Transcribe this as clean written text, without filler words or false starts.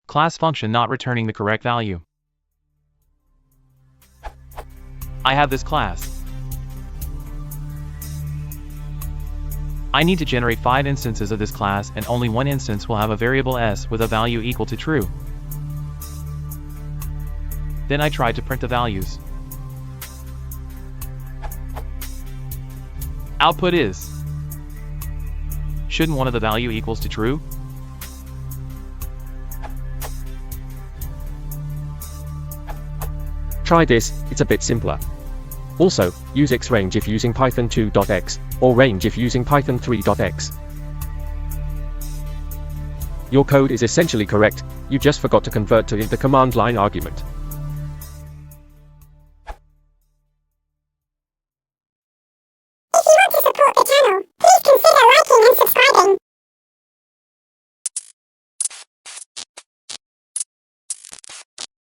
Class function not returning the correct value. I have this class. I need to generate 5 instances of this class, and only one instance will have a variable s with a value equal to true. Then I tried to print the values. Output is. Shouldn't one of the value equals to true? Try this, it's a bit simpler. Also, use xrange if using Python 2.x, or range if using Python 3.x. Your code is essentially correct, you just forgot to convert to int the command line argument.